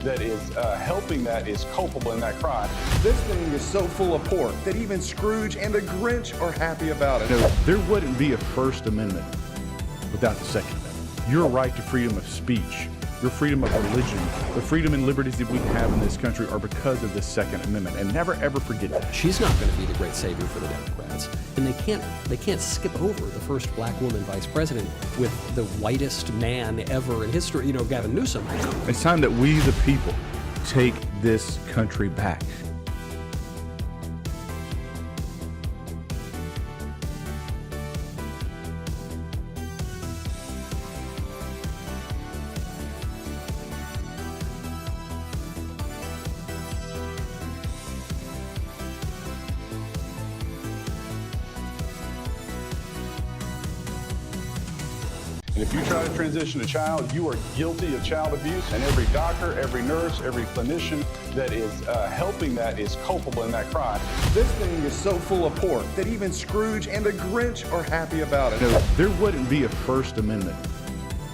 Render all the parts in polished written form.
that is helping that is culpable in that crime. This thing is so full of pork that even Scrooge and the Grinch are happy about it. No, there wouldn't be a First Amendment without the Second Amendment. Your right to freedom of speech, your freedom of religion, the freedom and liberties that we have in this country are because of the Second Amendment. And never ever forget that. She's not going to be the great savior for the Democrats, and they can't skip over the first black woman vice president with the whitest man ever in history, Gavin Newsom. It's time that we, the people, take this country back. And if you try to transition a child, you are guilty of child abuse. And every doctor, every nurse, every clinician that is helping that is culpable in that crime. This thing is so full of pork that even Scrooge and the Grinch are happy about it. No, there wouldn't be a First Amendment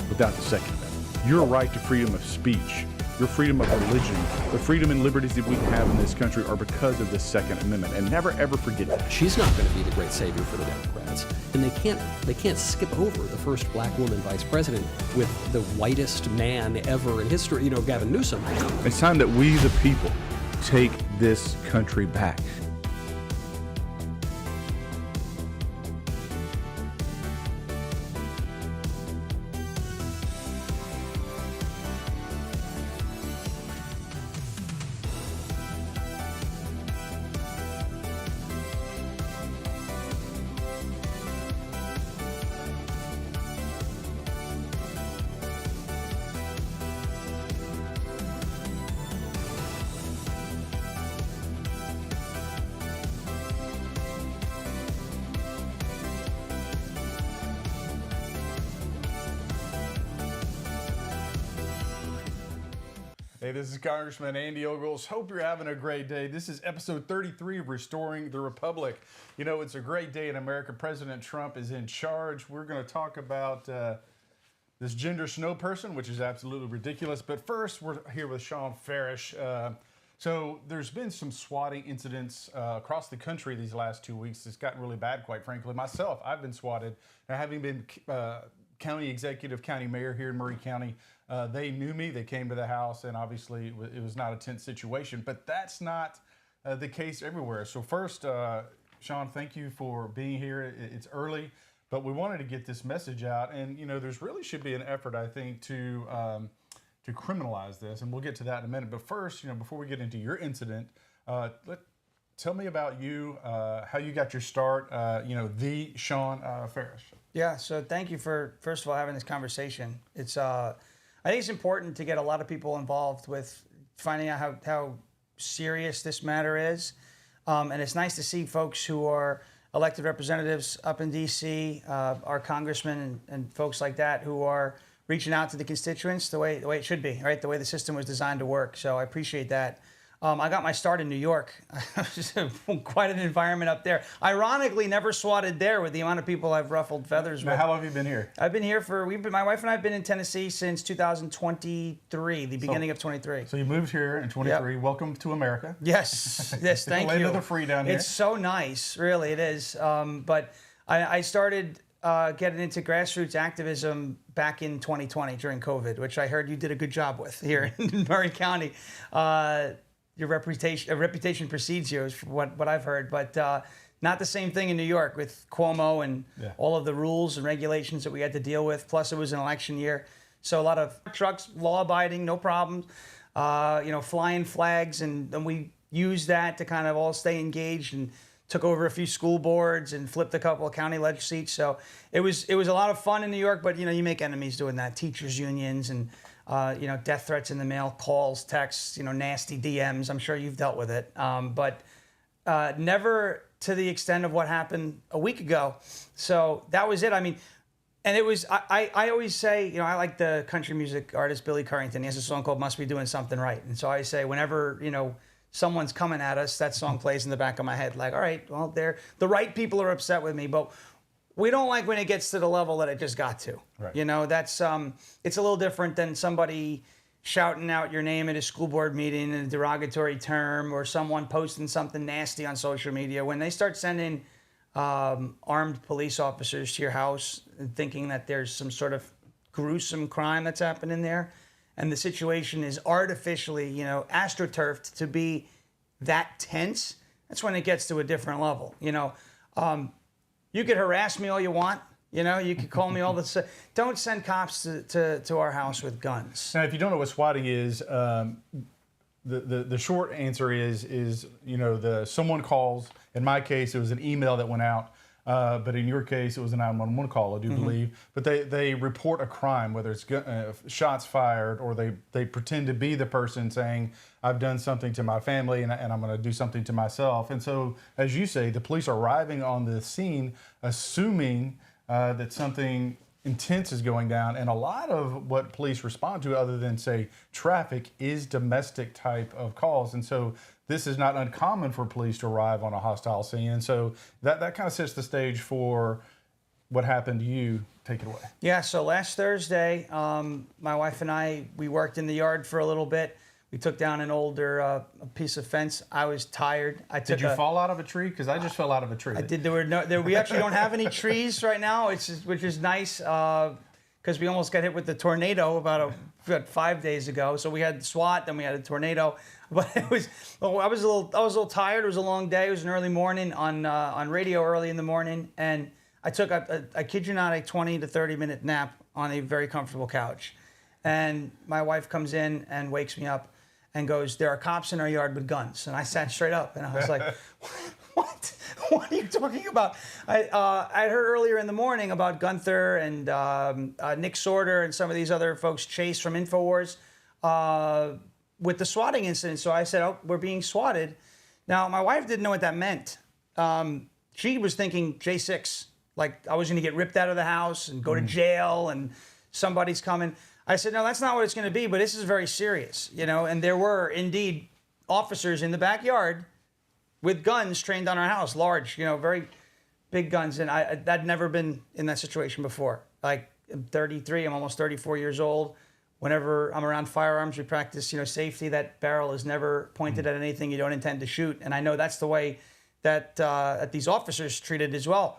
without the Second Amendment. Your right to freedom of speech, your freedom of religion, the freedom and liberties that we have in this country are because of the Second Amendment. And never ever forget that. She's not going to be the great savior for the Democrats, and they can't skip over the first black woman vice president with the whitest man ever in history, Gavin Newsom. It's time that we, the people, take this country back. Hey, this is Congressman Andy Ogles. Hope you're having a great day. This is episode 33 of Restoring the Republic. It's a great day in America. President Trump is in charge. We're going to talk about this gender snow person, which is absolutely ridiculous. But first, we're here with Shawn Farash. So there's been some swatting incidents across the country these last 2 weeks. It's gotten really bad, quite frankly. Myself, I've been swatted. Now, having been county executive, county mayor here in Murray County, they knew me. They came to the house, and obviously it was not a tense situation. But that's not the case everywhere. So first, Shawn, thank you for being here. It's early, but we wanted to get this message out. And there's really should be an effort, I think, to criminalize this, and we'll get to that in a minute. But first, before we get into your incident, tell me about you, how you got your start. The Shawn Farash. Yeah. So thank you for first of all having this conversation. It's I think it's important to get a lot of people involved with finding out how serious this matter is. And it's nice to see folks who are elected representatives up in D.C., our congressmen and folks like that who are reaching out to the constituents the way it should be, right? The way the system was designed to work. So I appreciate that. I got my start in New York. Quite an environment up there. Ironically, never swatted there with the amount of people I've ruffled feathers with. Now, how long have you been here? I've been here my wife and I have been in Tennessee since 2023, the beginning of 23. So you moved here in 23. Yep. Welcome to America. Yes, thank you. Land of the free down here. It's so nice, really, it is. But I started getting into grassroots activism back in 2020 during COVID, which I heard you did a good job with here in Murray County. Your reputation precedes you, is what I've heard, but not the same thing in New York with Cuomo and all of the rules and regulations that we had to deal with. Plus, it was an election year, so a lot of trucks, law-abiding, no problems, flying flags, and we used that to kind of all stay engaged and took over a few school boards and flipped a couple of county ledge seats. So it was a lot of fun in New York, but you make enemies doing that, teachers unions and death threats in the mail, calls, texts, nasty DMs. I'm sure you've dealt with it, but never to the extent of what happened a week ago. So that was it. I mean, and it was, I always say, I like the country music artist Billy Currington. He has a song called Must Be Doing Something Right. And so I say whenever, someone's coming at us, that song plays in the back of my head. Like, all right, well, the right people are upset with me, but we don't like when it gets to the level that it just got to. Right. That's it's a little different than somebody shouting out your name at a school board meeting in a derogatory term, or someone posting something nasty on social media, when they start sending armed police officers to your house and thinking that there's some sort of gruesome crime that's happening there, and the situation is artificially, astroturfed to be that tense, that's when it gets to a different level. You could harass me all you want. You could call me all the. Don't send cops to our house with guns. Now, if you don't know what swatting is, the short answer is someone calls. In my case, it was an email that went out. But in your case, it was a 911 call, I do believe. But they report a crime, whether it's shots fired, or they pretend to be the person saying, I've done something to my family and I'm going to do something to myself. And so, as you say, the police are arriving on the scene, assuming that something intense is going down. And a lot of what police respond to, other than, say, traffic, is domestic type of calls. And so this is not uncommon for police to arrive on a hostile scene. And so that kind of sets the stage for what happened to you. Take it away. Yeah, so last Thursday, my wife and we worked in the yard for a little bit. We took down an older piece of fence. I was tired. Did you fall out of a tree? Because I just fell out of a tree. I did. We actually don't have any trees right now, which is nice, because we almost got hit with the tornado about 5 days ago. So we had SWAT, then we had a tornado. But I was a little tired. It was a long day. It was an early morning on radio early in the morning, and I took I kid you not, a 20 to 30 minute nap on a very comfortable couch. And my wife comes in and wakes me up and goes, "There are cops in our yard with guns." And I sat straight up and I was like, "What? What are you talking about?" I heard earlier in the morning about Gunther and Nick Sorter and some of these other folks, Chase from InfoWars, with the swatting incident. So I said, "Oh, we're being swatted." Now, my wife didn't know what that meant. She was thinking J6, like I was going to get ripped out of the house and go to jail and somebody's coming. I said, "No, that's not what it's going to be, but this is very serious, And there were indeed officers in the backyard with guns trained on our house, large, very big guns. And I'd never been in that situation before. Like, I'm 33, I'm almost 34 years old. Whenever I'm around firearms, we practice, safety. That barrel is never pointed at anything you don't intend to shoot. And I know that's the way that these officers treated as well.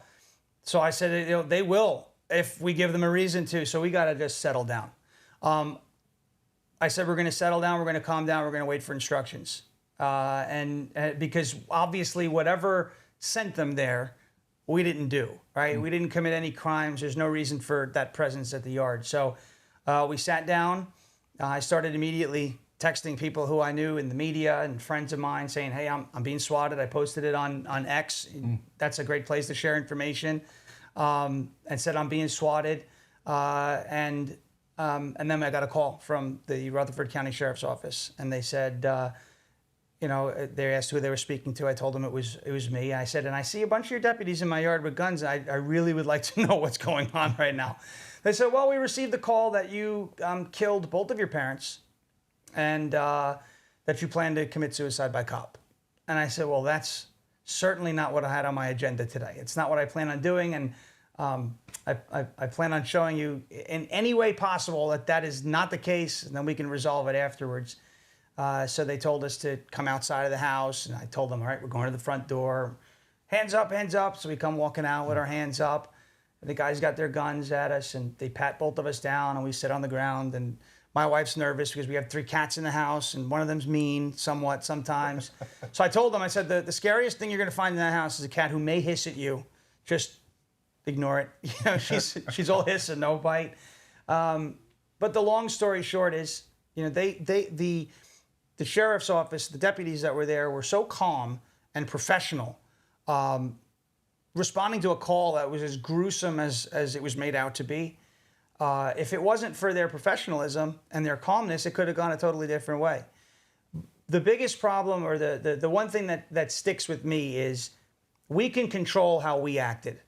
So I said, they will if we give them a reason to. So we got to just settle down. I said, we're going to settle down, we're going to calm down, we're going to wait for instructions. And because obviously whatever sent them there, we didn't do, right? We didn't commit any crimes. There's no reason for that presence at the yard. So we sat down. I started immediately texting people who I knew in the media and friends of mine saying, "Hey, I'm being swatted." I posted it on X. That's a great place to share information. And said, "I'm being swatted." And then I got a call from the Rutherford County Sheriff's Office, and they said, they asked who they were speaking to. I told them it was me. I said, "And I see a bunch of your deputies in my yard with guns. I really would like to know what's going on right now." They said, "Well, we received the call that you killed both of your parents, and that you plan to commit suicide by cop." And I said, "Well, that's certainly not what I had on my agenda today. It's not what I plan on doing, and I plan on showing you in any way possible that is not the case, and then we can resolve it afterwards." So they told us to come outside of the house, and I told them, "All right, we're going to the front door. Hands up, hands up." So we come walking out with our hands up. The guys got their guns at us, and they pat both of us down, and we sit on the ground. And my wife's nervous because we have 3 cats in the house, and one of them's mean somewhat sometimes. So I told them, I said, the scariest thing you're going to find in that house is a cat who may hiss at you. Just ignore it. She's all hiss and no bite. But the long story short is, the sheriff's office, the deputies that were there were so calm and professional, responding to a call that was as gruesome as it was made out to be. If it wasn't for their professionalism and their calmness, it could have gone a totally different way. The biggest problem, or the one thing that sticks with me, is we can control how we acted.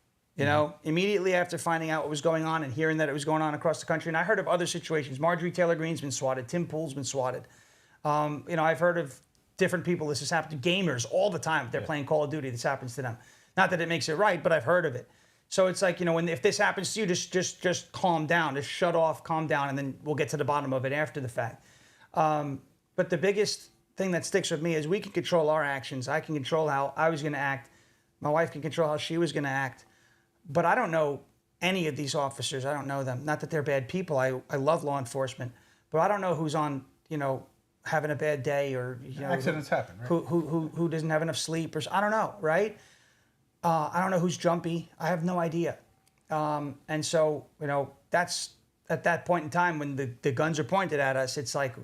Immediately after finding out what was going on and hearing that it was going on across the country, and I heard of other situations. Marjorie Taylor Greene's been swatted. Tim Pool's been swatted. I've heard of different people. This has happened to gamers all the time. If they're playing Call of Duty, this happens to them. Not that it makes it right, but I've heard of it. So it's like, if this happens to you, just calm down. Just shut off, calm down, and then we'll get to the bottom of it after the fact. But the biggest thing that sticks with me is we can control our actions. I can control how I was going to act. My wife can control how she was going to act. But I don't know any of these officers. I don't know them. Not that they're bad people. I love law enforcement. But I don't know who's on, having a bad day or, Accidents happen, right? Who doesn't have enough sleep or I don't know, right? I don't know who's jumpy. I have no idea. And so, that's at that point in time when the guns are pointed at us, it's like,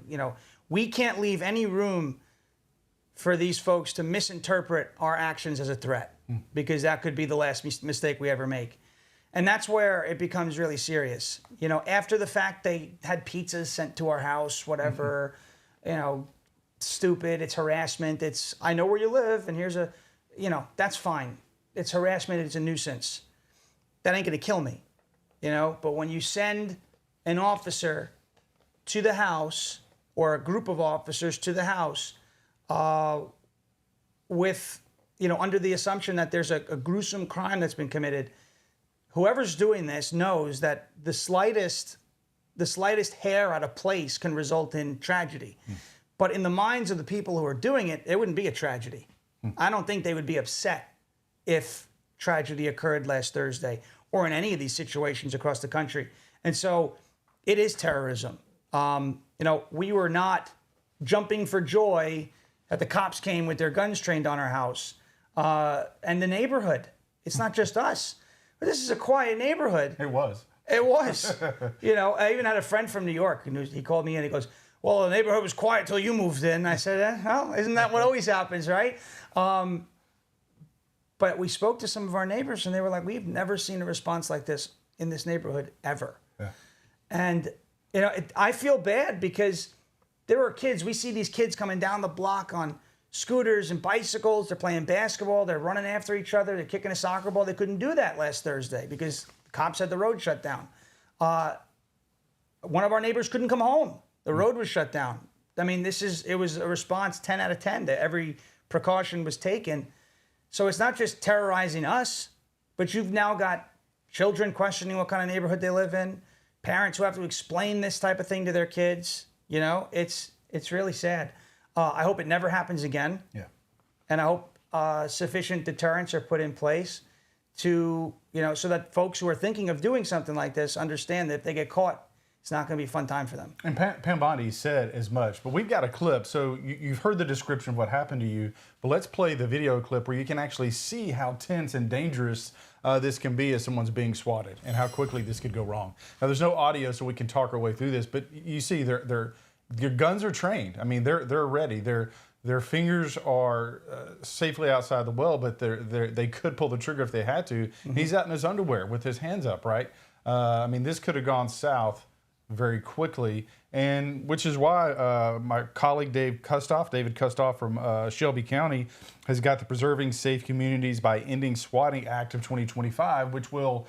we can't leave any room for these folks to misinterpret our actions as a threat, because that could be the last mistake we ever make. And that's where it becomes really serious. After the fact, they had pizzas sent to our house, whatever, stupid, it's harassment, it's, I know where you live, and here's that's fine. It's harassment, it's a nuisance. That ain't gonna kill me, But when you send an officer to the house, or a group of officers to the house, with, under the assumption that there's a gruesome crime that's been committed, whoever's doing this knows that the slightest hair out of place can result in tragedy. But in the minds of the people who are doing it, it wouldn't be a tragedy. I don't think they would be upset if tragedy occurred last Thursday or in any of these situations across the country. And so it is terrorism. We were not jumping for joy that the cops came with their guns trained on our house. And the neighborhood, it's not just us, but this is a quiet neighborhood. It was. It was. I even had a friend from New York, and he called me in, he goes, well, the neighborhood was quiet till you moved in. I said, well, isn't that what always happens, right? But we spoke to some of our neighbors, and they were like, we've never seen a response like this in this neighborhood ever. Yeah. And, I feel bad because there are kids. We see these kids coming down the block on scooters and bicycles. They're playing basketball. They're running after each other. They're kicking a soccer ball. They couldn't do that last Thursday because the cops had the road shut down. One of our neighbors couldn't come home. The road was shut down. I mean, it was a response 10 out of 10 that every precaution was taken. So it's not just terrorizing us, but you've now got children questioning what kind of neighborhood they live in, parents who have to explain this type of thing to their kids. It's really sad. I hope it never happens again. Yeah. And I hope sufficient deterrents are put in place to, so that folks who are thinking of doing something like this understand that if they get caught, it's not going to be a fun time for them. And Pam Bondi said as much, but we've got a clip. So you've heard the description of what happened to you, but let's play the video clip where you can actually see how tense and dangerous this can be as someone's being swatted and how quickly this could go wrong. Now, there's no audio, so we can talk our way through this, but you see your guns are trained. I mean, they're ready. Their fingers are safely outside the well, but they could pull the trigger if they had to. Mm-hmm. He's out in his underwear with his hands up, right? This could have gone south very quickly, and which is why my colleague David Kustoff from Shelby County has got the Preserving Safe Communities by Ending Swatting Act of 2025, which will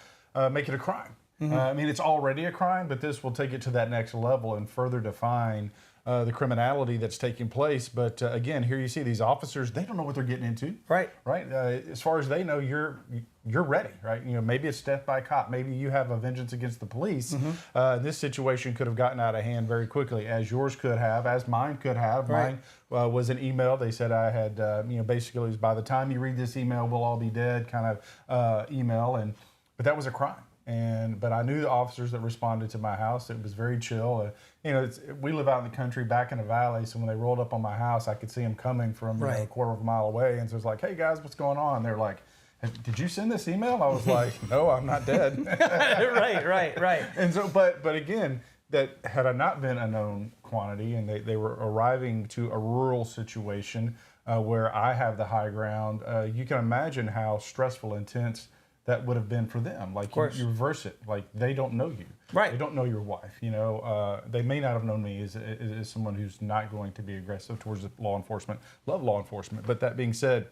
make it a crime. Mm-hmm. It's already a crime, but this will take it to that next level and further define the criminality that's taking place. But again, here you see these officers, they don't know what they're getting into. Right. Right. As far as they know, you're ready, right? Maybe it's death by cop. Maybe you have a vengeance against the police. Mm-hmm. This situation could have gotten out of hand very quickly, as yours could have, as mine could have. Right. Mine was an email. They said I had, basically it was by the time you read this email, we'll all be dead kind of email. But that was a crime. But I knew the officers that responded to my house. It was very chill. We live out in the country, back in the valley. So when they rolled up on my house, I could see them coming from a quarter of a mile away. And so it was like, "Hey guys, what's going on?" They're like, "Did you send this email?" I was like, "No, I'm not dead." Right. And so, but again, that had I not been a known quantity, and they were arriving to a rural situation where I have the high ground, you can imagine how stressful, intense that would have been for them. Like you reverse it. Like they don't know you. Right. They don't know your wife. They may not have known me as someone who's not going to be aggressive towards law enforcement. Love law enforcement. But that being said,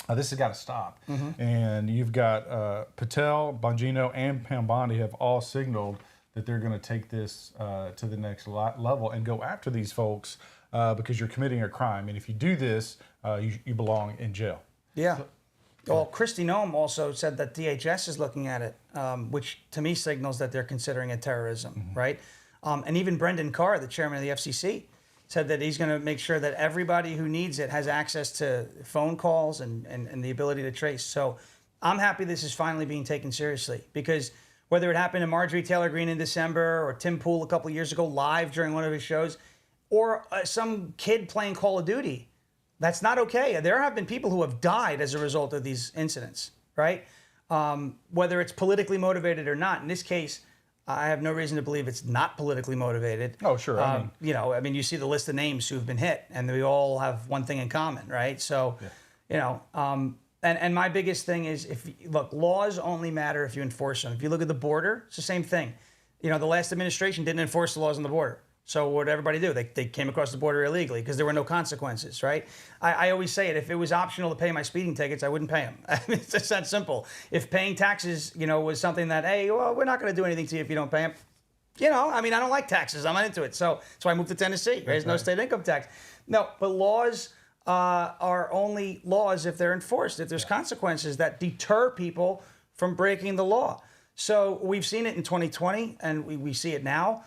this has got to stop. Mm-hmm. And you've got Patel, Bongino, and Pam Bondi have all signaled that they're going to take this to the next level and go after these folks because you're committing a crime. And if you do this, you belong in jail. Yeah. Well, Kristi Noem also said that DHS is looking at it, which to me signals that they're considering it terrorism, right? And even Brendan Carr, the chairman of the FCC, said that he's going to make sure that everybody who needs it has access to phone calls and the ability to trace. So I'm happy this is finally being taken seriously, because whether it happened to Marjorie Taylor Greene in December or Tim Pool a couple of years ago live during one of his shows, or some kid playing Call of Duty, that's not okay. There have been people who have died as a result of these incidents, right? Whether it's politically motivated or not. In this case, I have no reason to believe it's not politically motivated. Oh, sure. I mean, you see the list of names who've been hit, and we all have one thing in common, right? So, and my biggest thing is, look, laws only matter if you enforce them. If you look at the border, it's the same thing. The last administration didn't enforce the laws on the border. So what did everybody do? They came across the border illegally because there were no consequences, right? I always say it. If it was optional to pay my speeding tickets, I wouldn't pay them. I mean, it's just that simple. If paying taxes, was something that, hey, well, we're not going to do anything to you if you don't pay them. I mean, I don't like taxes. I'm not into it. So that's why I moved to Tennessee. There's no state income tax. No, but laws are only laws if they're enforced, if there's consequences that deter people from breaking the law. So we've seen it in 2020, and we see it now.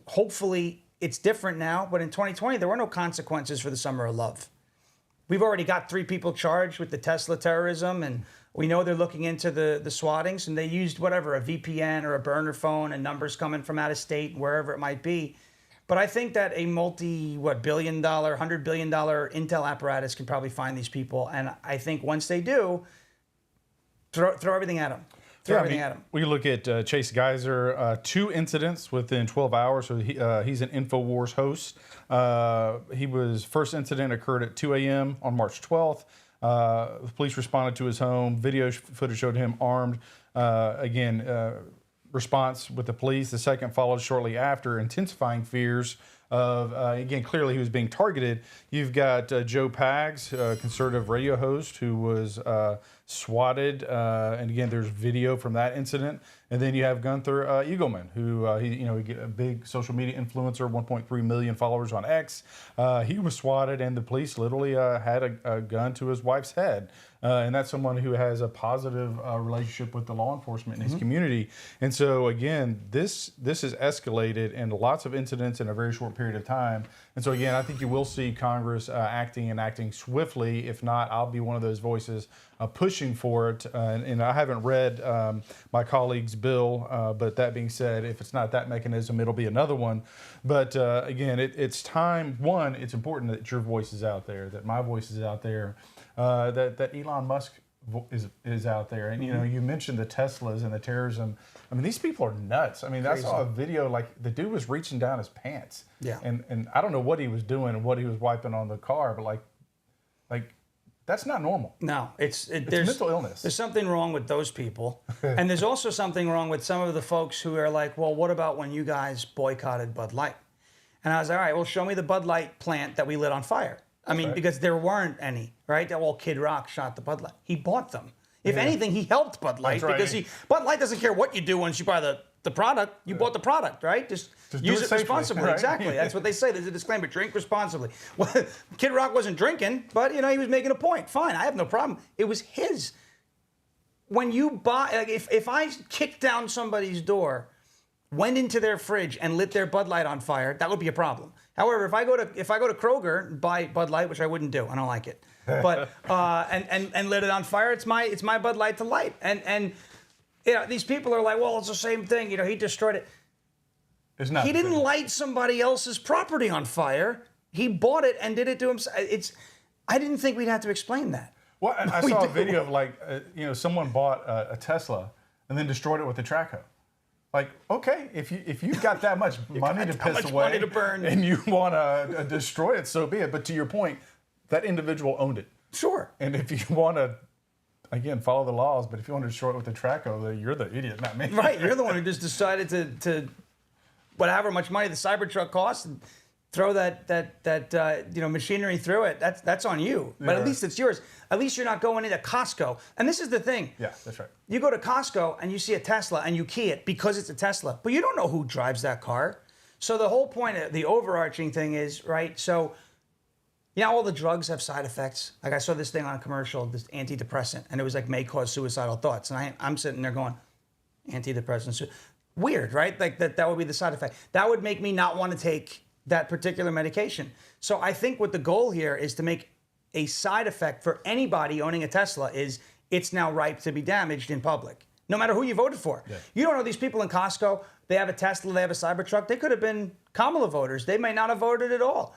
Hopefully it's different now, but in 2020, there were no consequences for the Summer of Love. We've already got 3 people charged with the Tesla terrorism, and we know they're looking into the swatings, and they used whatever, a VPN or a burner phone and numbers coming from out of state, wherever it might be. But I think that a $100 billion intel apparatus can probably find these people. And I think once they do, throw everything at them. We look at Chase Geyser, 2 incidents within 12 hours. So he's an InfoWars host. First incident occurred at 2 a.m. on March 12th. The police responded to his home. Video footage showed him armed. Response with the police. The second followed shortly after, intensifying fears of, clearly he was being targeted. You've got Joe Pags, conservative radio host, who was swatted. And again, there's video from that incident. And then you have Gunther Eagleman, who, a big social media influencer, 1.3 million followers on X. He was swatted, and the police literally had a gun to his wife's head. And that's someone who has a positive relationship with the law enforcement in his community. And so, again, this has escalated into lots of incidents in a very short period of time. And so, again, I think you will see Congress acting swiftly. If not, I'll be one of those voices pushing for it. And I haven't read my colleague's bill, but that being said, if it's not that mechanism, it'll be another one. But again, it's time. One, it's important that your voice is out there, that my voice is out there, that Elon Musk is out there. And, you mentioned the Teslas and the terrorism. I mean, these people are nuts. I mean, I saw a video, like, the dude was reaching down his pants. Yeah. And I don't know what he was doing and what he was wiping on the car, but like that's not normal. No, there's mental illness. There's something wrong with those people. And there's also something wrong with some of the folks who are like, well, what about when you guys boycotted Bud Light? And I was like, all right, well, show me the Bud Light plant that we lit on fire. Because there weren't any, right? Well, Kid Rock shot the Bud Light. He bought them. If anything, he helped Bud Light because Bud Light doesn't care what you do once you buy the product. You bought the product, right? Just use it responsibly. Right? Exactly. That's what they say. There's a disclaimer: drink responsibly. Well, Kid Rock wasn't drinking, but he was making a point. Fine, I have no problem. It was his. When you buy, like, if I kicked down somebody's door, went into their fridge and lit their Bud Light on fire, that would be a problem. However, if I go to Kroger and buy Bud Light, which I wouldn't do, I don't like it, but and lit it on fire, it's my Bud Light to light. And these people are like, well, it's the same thing. He destroyed it. It's not. He didn't light somebody else's property on fire. He bought it and did it to himself. I didn't think we'd have to explain that. Well, I saw a video of someone bought a Tesla and then destroyed it with a track hoe. Like, okay, if you've got that much money to piss away money to burn, and you want to destroy it, so be it. But to your point, that individual owned it. Sure. And if you want to, again, follow the laws, but if you want to destroy it with a track hoe, you're the idiot, not me. Right. You're the one who just decided to whatever much money the Cybertruck costs, and throw that machinery through it. That's on you. But at least it's yours. At least you're not going into Costco. And this is the thing. Yeah, that's right. You go to Costco and you see a Tesla and you key it because it's a Tesla, but you don't know who drives that car. So the whole point of the overarching thing is, right, so all the drugs have side effects. Like I saw this thing on a commercial, this antidepressant, and it was like may cause suicidal thoughts. And I'm sitting there going, antidepressants. Weird, right? Like that would be the side effect. That would make me not want to take that particular medication. So I think what the goal here is to make a side effect for anybody owning a Tesla is it's now ripe to be damaged in public, no matter who you voted for. Yeah. You don't know these people in Costco, they have a Tesla, they have a Cybertruck. They could have been Kamala voters. They may not have voted at all.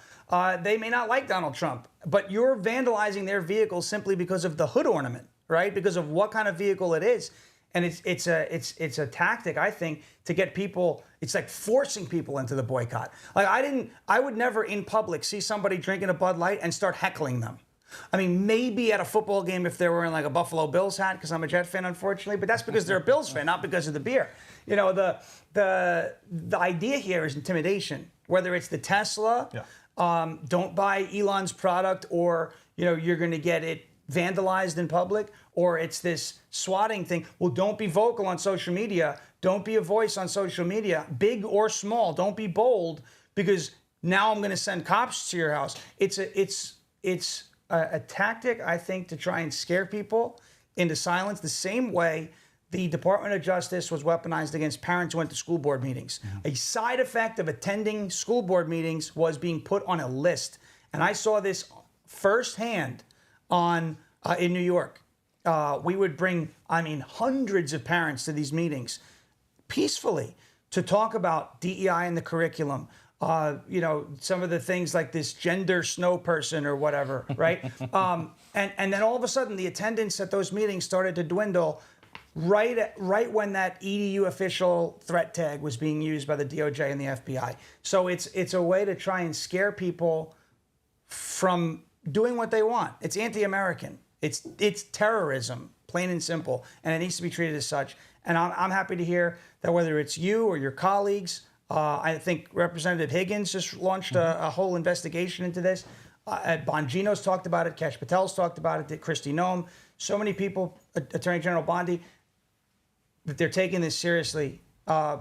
They may not like Donald Trump, but you're vandalizing their vehicle simply because of the hood ornament, right? Because of what kind of vehicle it is. And it's a tactic, I think, to get people. It's like forcing people into the boycott. Like I would never in public see somebody drinking a Bud Light and start heckling them. I mean, maybe at a football game if they're wearing like a Buffalo Bills hat, because I'm a Jet fan, unfortunately. But that's because they're a Bills fan, not because of the beer. You know, the idea here is intimidation. Whether it's the Tesla, don't buy Elon's product, or you're going to get it vandalized in public, or it's this swatting thing. Well, don't be vocal on social media. Don't be a voice on social media, big or small. Don't be bold, because now I'm going to send cops to your house. It's a tactic, I think, to try and scare people into silence, the same way the Department of Justice was weaponized against parents who went to school board meetings. A side effect of attending school board meetings was being put on a list. And I saw this firsthand in New York. We would bring, hundreds of parents to these meetings peacefully to talk about DEI in the curriculum. Some of the things like this gender snow person or whatever, right? And then all of a sudden the attendance at those meetings started to dwindle right when that EDU official threat tag was being used by the DOJ and the FBI. So it's a way to try and scare people from doing what they want. It's anti-American. It's terrorism, plain and simple, and it needs to be treated as such. And I'm happy to hear that whether it's you or your colleagues, I think Representative Higgins just launched a whole investigation into this. Bongino's talked about it. Kash Patel's talked about it. Kristi Noem. So many people, Attorney General Bondi, that they're taking this seriously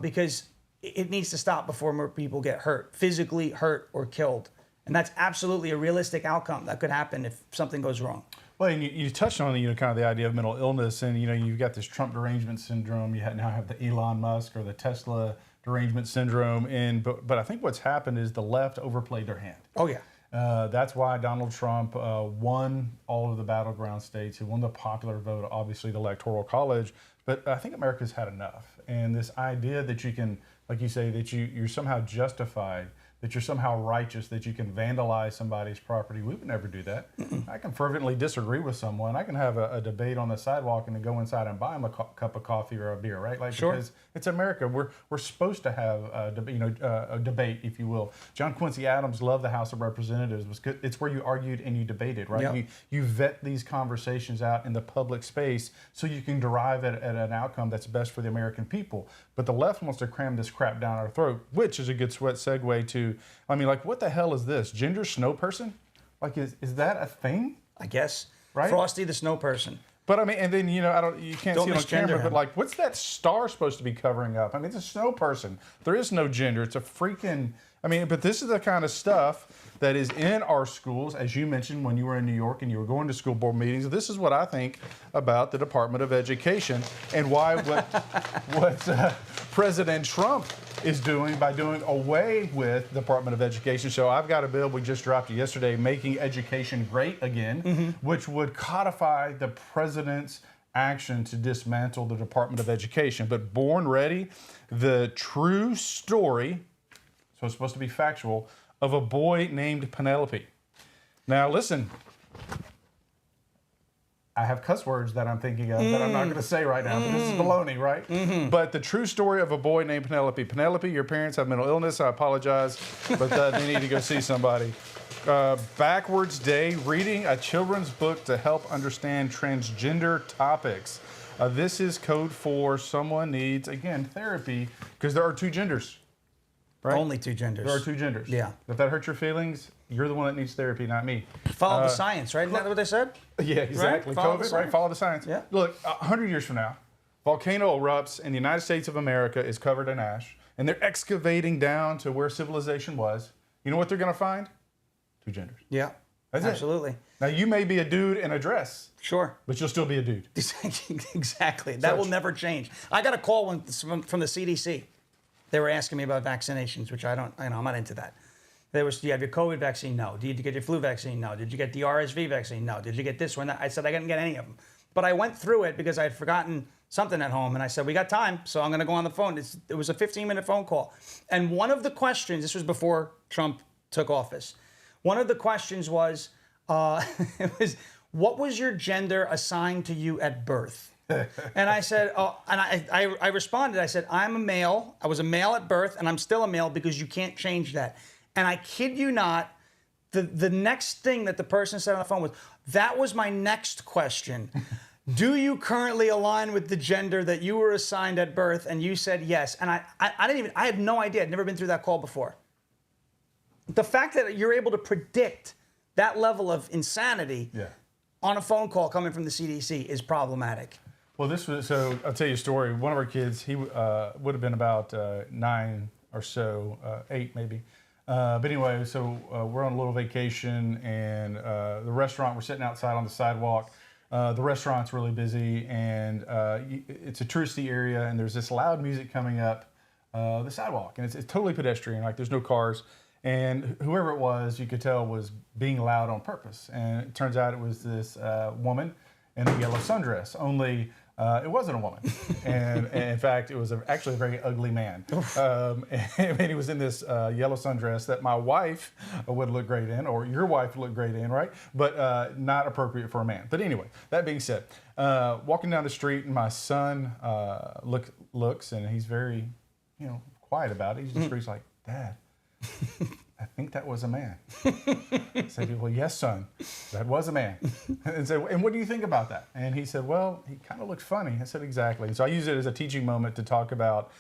because it needs to stop before more people get hurt, physically hurt or killed. And that's absolutely a realistic outcome that could happen if something goes wrong. Well, and you touched on kind of the idea of mental illness, and you've got this Trump derangement syndrome. You now have the Elon Musk or the Tesla derangement syndrome, but I think what's happened is the left overplayed their hand. Oh yeah. That's why Donald Trump won all of the battleground states. He won the popular vote, obviously the Electoral College. But I think America's had enough. And this idea that you can, like you say, that you're somehow justified, that you're somehow righteous, that you can vandalize somebody's property. We would never do that. I can fervently disagree with someone. I can have a debate on the sidewalk and then go inside and buy them a cup of coffee or a beer, right? Like, sure. Because it's America. We're supposed to have a debate, if you will. John Quincy Adams loved the House of Representatives. It's where you argued and you debated, right? Yep. You vet these conversations out in the public space so you can derive at an outcome that's best for the American people. But the left wants to cram this crap down our throat, which is a good segue to, what the hell is this? Gender snow person? Like, is that a thing? I guess. Right? Frosty the snow person. But and then you can't Don't see it on camera. him. But what's that star supposed to be covering up? It's a snow person. There is no gender. It's a freaking. But this is the kind of stuff that is in our schools, as you mentioned when you were in New York and you were going to school board meetings. This is what I think about the Department of Education and why what President Trump is doing by doing away with the Department of Education. So I've got a bill, we just dropped it yesterday, Making Education Great Again, which would codify the president's action to dismantle the Department of Education. But Born Ready, the true story, so it's supposed to be factual, of a boy named Penelope. Now listen, I have cuss words that I'm thinking of that I'm not going to say right now, but this is baloney, right? But the true story of a boy named Penelope. Penelope, your parents have mental illness. I apologize, but they need to go see somebody. Backwards Day, reading a children's book to help understand transgender topics. This is code for someone needs, again, therapy, because there are two genders. Right? Only two genders. There are two genders. Yeah. If that hurts your feelings, you're the one that needs therapy, not me. Follow the science, right? Isn't that what they said? Yeah, exactly. Right? Follow the COVID, right? science. Follow the science. Yeah. Look, 100 years from now, volcano erupts and the United States of America is covered in ash, and they're excavating down to where civilization was. You know what they're going to find? Two genders. Yeah. That's absolutely. It. Now, you may be a dude in a dress. Sure. But you'll still be a dude. Exactly. That will never change. I got a call from the CDC. They were asking me about vaccinations, which I'm not into that. There was, do you have your COVID vaccine? No. Did you get your flu vaccine? No. Did you get the RSV vaccine? No. Did you get this one? I said, I didn't get any of them. But I went through it because I had forgotten something at home. And I said, we got time, so I'm going to go on the phone. It was a 15-minute phone call. And one of the questions, this was before Trump took office, one of the questions was, it was, what was your gender assigned to you at birth? And I said, and I responded, I said, I'm a male. I was a male at birth, and I'm still a male because you can't change that. And I kid you not, the next thing that the person said on the phone was, that was my next question. Do you currently align with the gender that you were assigned at birth? And you said yes. And I had no idea. I'd never been through that call before. The fact that you're able to predict that level of insanity on a phone call coming from the CDC is problematic. Well, so I'll tell you a story. One of our kids, he would have been about 9 or so, 8 maybe. But anyway, so we're on a little vacation, and the restaurant, we're sitting outside on the sidewalk. The restaurant's really busy, and it's a touristy area, and there's this loud music coming up the sidewalk, and it's totally pedestrian, like there's no cars. And whoever it was, you could tell, was being loud on purpose. And it turns out it was this woman in a yellow sundress, only it wasn't a woman. And in fact, it was actually a very ugly man. And he was in this yellow sundress that my wife would look great in, or your wife would look great in, right? But not appropriate for a man. But anyway, that being said, walking down the street, and my son looks, and he's very, quiet about it. He's like, Dad, I think that was a man. I said, well, yes, son, that was a man. And said, and what do you think about that? And he said, well, he kind of looked funny. I said, exactly. And so I use it as a teaching moment to talk about,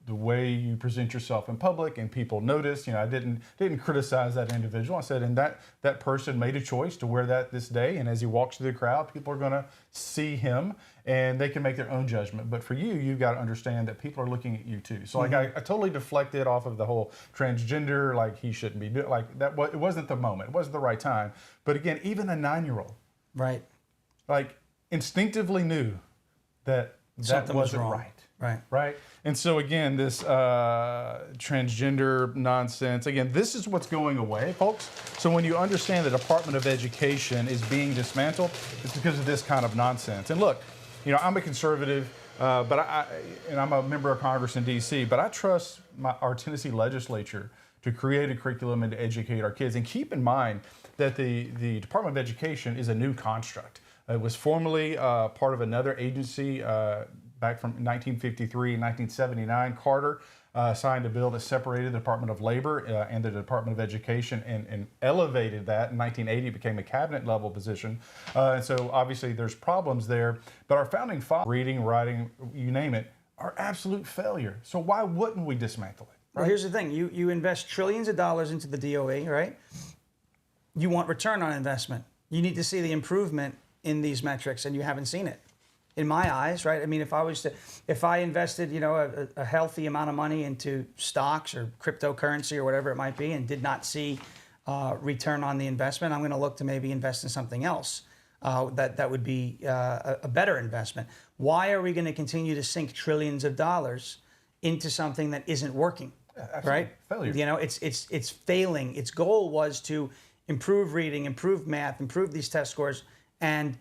the way you present yourself in public, and people notice. I didn't criticize that individual. I said, and that person made a choice to wear that this day, and as he walks through the crowd, people are going to see him, and they can make their own judgment. But for you, you've got to understand that people are looking at you too. So like I totally deflected off of the whole transgender, like he shouldn't be doing like that. It wasn't the moment. It wasn't the right time. But again, even a 9-year-old, right, like instinctively knew that something was wasn't wrong. Right. And so again, this transgender nonsense, again, this is what's going away, folks. So when you understand the Department of Education is being dismantled, it's because of this kind of nonsense. And look, I'm a conservative, but I'm a member of Congress in D.C., but I trust our Tennessee legislature to create a curriculum and to educate our kids. And keep in mind that the Department of Education is a new construct. It was formerly part of another agency back from 1953 and 1979. Carter signed a bill that separated the Department of Labor and the Department of Education and elevated that. In 1980, it became a cabinet level position. And so obviously there's problems there. But our founding fathers, reading, writing, you name it, are absolute failure. So why wouldn't we dismantle it? Right? Well, here's the thing. You invest trillions of dollars into the DOE, right? You want return on investment. You need to see the improvement in these metrics, and you haven't seen it. In my eyes, right? I mean, if I invested, a healthy amount of money into stocks or cryptocurrency or whatever it might be, and did not see return on the investment, I'm going to look to maybe invest in something else that would be a better investment. Why are we going to continue to sink trillions of dollars into something that isn't working? Absolutely. Right? Failure. It's failing. Its goal was to improve reading, improve math, improve these test scores, and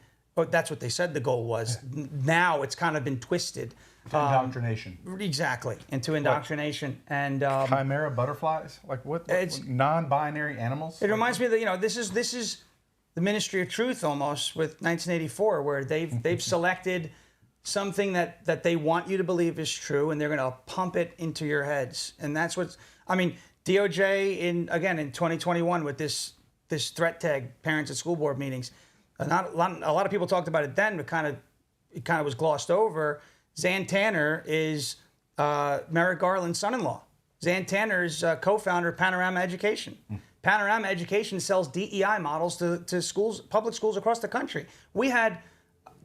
that's what they said the goal was. Now it's kind of been twisted. To indoctrination. Exactly, into indoctrination. And chimera butterflies? Like what non-binary animals? It reminds me that, this is the Ministry of Truth almost with 1984, where they've selected something that they want you to believe is true, and they're going to pump it into your heads. And that's DOJ in 2021 with this threat tag, parents at school board meetings. A lot of people talked about it then, but it kind of was glossed over. Zan Tanner is Merrick Garland's son-in-law. Zan Tanner is co-founder of Panorama Education. Panorama Education sells DEI models to schools, public schools across the country. We had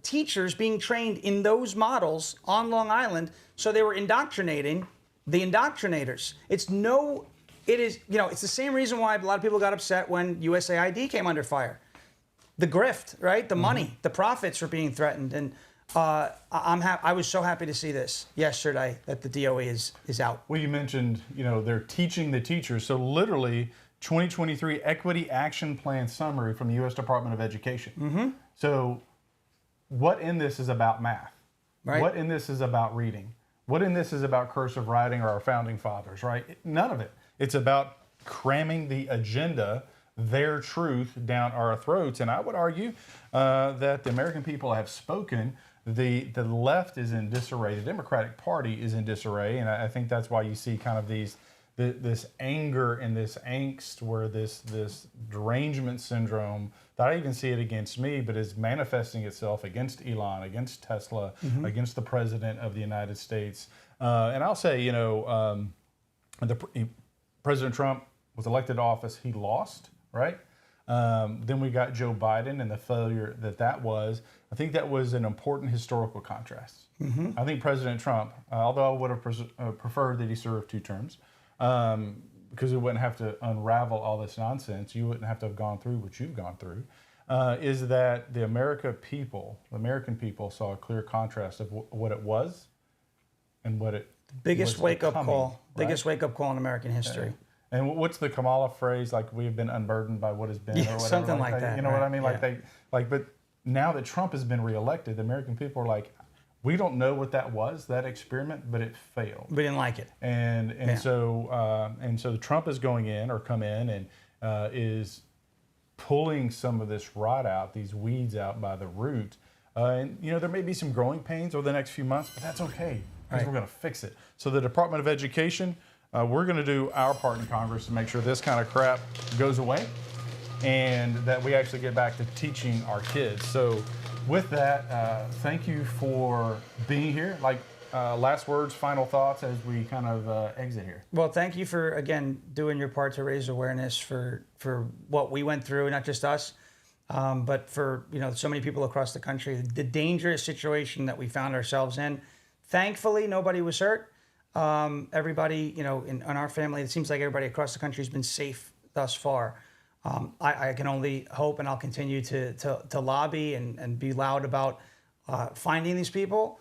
teachers being trained in those models on Long Island, so they were indoctrinating the indoctrinators. It's the same reason why a lot of people got upset when USAID came under fire. The grift, right? The money, the profits were being threatened. And I was so happy to see this yesterday that the DOE is out. Well, you mentioned, they're teaching the teachers. So literally, 2023 Equity Action Plan summary from the U.S. Department of Education. Mm-hmm. So what in this is about math? Right. What in this is about reading? What in this is about cursive writing or our founding fathers, right? None of it. It's about cramming the agenda, their truth, down our throats. And I would argue that the American people have spoken. The left is in disarray. The Democratic Party is in disarray. And I think that's why you see kind of this anger and this angst, where this derangement syndrome, that I even see it against me, but is manifesting itself against Elon, against Tesla, against the President of the United States. And I'll say, President Trump was elected to office. He lost, right? Then we got Joe Biden and the failure that was. I think that was an important historical contrast. I think President Trump, although I would have preferred that he served 2 terms, because we wouldn't have to unravel all this nonsense, you wouldn't have to have gone through what you've gone through, is that the American people saw a clear contrast of what it was and what it Biggest was wake-up becoming, call. right? Biggest wake-up call in American history. And what's the Kamala phrase? Like, we have been unburdened by what has been, or whatever. Something like that. You know right? what I mean? Like but now that Trump has been reelected, the American people are like, we don't know what that was, that experiment, but it failed. We didn't like it. So Trump is going in or come in and is pulling some of this rot out, these weeds out by the root. And there may be some growing pains over the next few months, but that's okay, because we're going to fix it. So the Department of Education, we're going to do our part in Congress to make sure this kind of crap goes away and that we actually get back to teaching our kids. So with that, thank you for being here. Last words, final thoughts as we kind of exit here. Well, thank you for, again, doing your part to raise awareness for what we went through, not just us, but for so many people across the country, the dangerous situation that we found ourselves in. Thankfully, nobody was hurt. Everybody, in our family, it seems like everybody across the country has been safe thus far. I can only hope, and I'll continue to lobby and be loud about finding these people,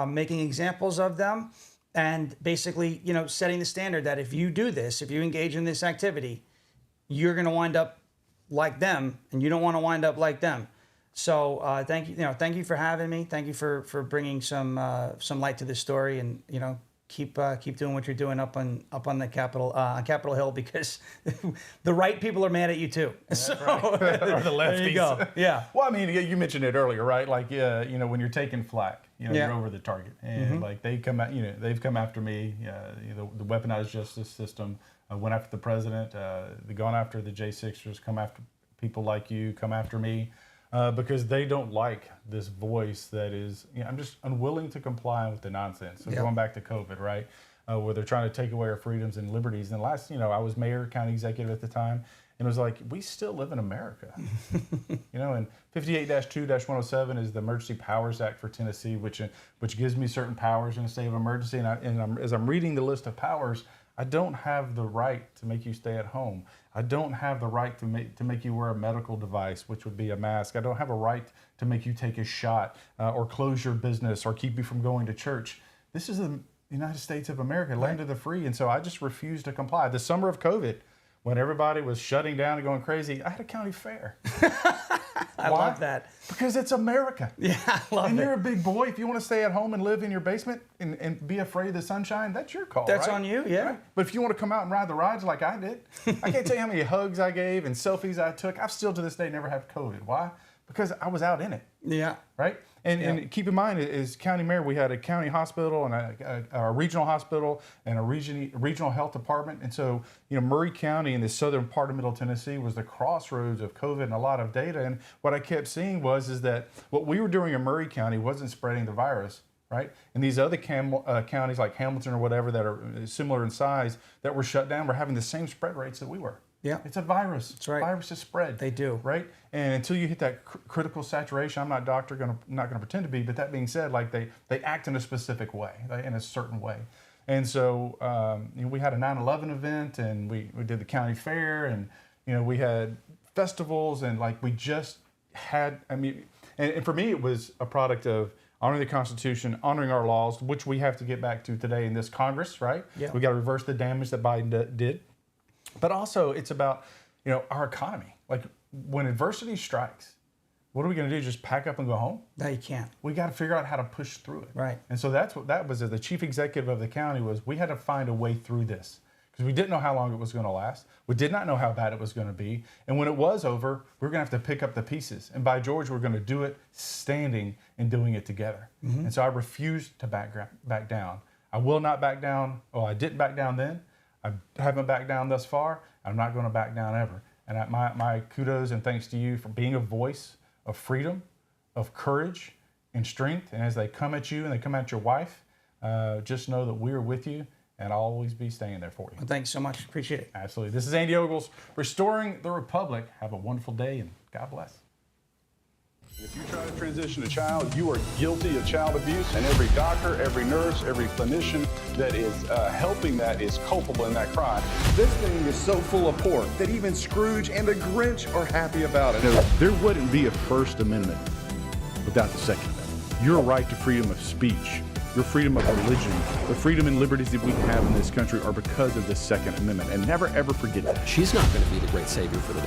making examples of them, and basically, setting the standard that if you do this, if you engage in this activity, you're going to wind up like them, and you don't want to wind up like them. So thank you for having me. Thank you for bringing some light to this story, and keep doing what you're doing up on the Capitol Hill, because the right people are mad at you too. So, or the lefties. There you go. Yeah. Well, I mean, you mentioned it earlier, right? Like, when you're taking flack, you're over the target, and like they've come after me. The weaponized justice system went after the president. They've gone after the J6ers. Come after people like you. Come after me. Because they don't like this voice that is, I'm just unwilling to comply with the nonsense. So going back to COVID, right, where they're trying to take away our freedoms and liberties. And last, I was mayor, county executive at the time, and it was like, we still live in America. And 58-2-107 is the Emergency Powers Act for Tennessee, which gives me certain powers in a state of emergency. And as I'm reading the list of powers, I don't have the right to make you stay at home. I don't have the right to make you wear a medical device, which would be a mask. I don't have a right to make you take a shot or close your business or keep you from going to church. This is the United States of America, land of the free. And so I just refused to comply. The summer of COVID, when everybody was shutting down and going crazy, I had a county fair. I love that. Because it's America. Yeah, I love it. And you're a big boy. If you want to stay at home and live in your basement and be afraid of the sunshine, that's your call, That's right? on you, yeah. Right? But if you want to come out and ride the rides like I did, I can't tell you how many hugs I gave and selfies I took. I've still to this day never had COVID. Why? Because I was out in it. Yeah. Right? And keep in mind, as county mayor, we had a county hospital and a regional hospital and a regional health department. And so, Murray County in the southern part of Middle Tennessee was the crossroads of COVID and a lot of data. And what I kept seeing is that what we were doing in Murray County wasn't spreading the virus, right? And these other counties like Hamilton or whatever that are similar in size that were shut down were having the same spread rates that we were. Yeah. It's a virus. That's right. Viruses spread. They do. Right? And until you hit that critical saturation, I'm not a doctor, not going to pretend to be, but that being said, like they act in a specific way, in a certain way. And so we had a 9/11 event, and we did the county fair, and we had festivals, and like we just had, and for me it was a product of honoring the Constitution, honoring our laws, which we have to get back to today in this Congress, right? Yeah. We got to reverse the damage that Biden did. But also, it's about, our economy. Like, when adversity strikes, what are we going to do? Just pack up and go home? No, you can't. We got to figure out how to push through it. Right. And so that's what that was. The chief executive of the county was, we had to find a way through this because we didn't know how long it was going to last. We did not know how bad it was going to be. And when it was over, we're going to have to pick up the pieces. And by George, we're going to do it standing and doing it together. And so I refuse to back down. I will not back down. Oh, I didn't back down then. I haven't backed down thus far. I'm not going to back down ever. And my kudos and thanks to you for being a voice of freedom, of courage, and strength. And as they come at you and they come at your wife, just know that we're with you and I'll always be staying there for you. Well, thanks so much. Appreciate it. Absolutely. This is Andy Ogles, Restoring the Republic. Have a wonderful day and God bless. If you try to transition a child, you are guilty of child abuse, and every doctor, every nurse, every clinician that is helping that is culpable in that crime. This thing is so full of pork that even Scrooge and the Grinch are happy about it. There wouldn't be a First Amendment without the Second Amendment. Your right to freedom of speech, your freedom of religion, the freedom and liberties that we have in this country are because of the Second Amendment. And never, ever forget that. She's not going to be the great savior for the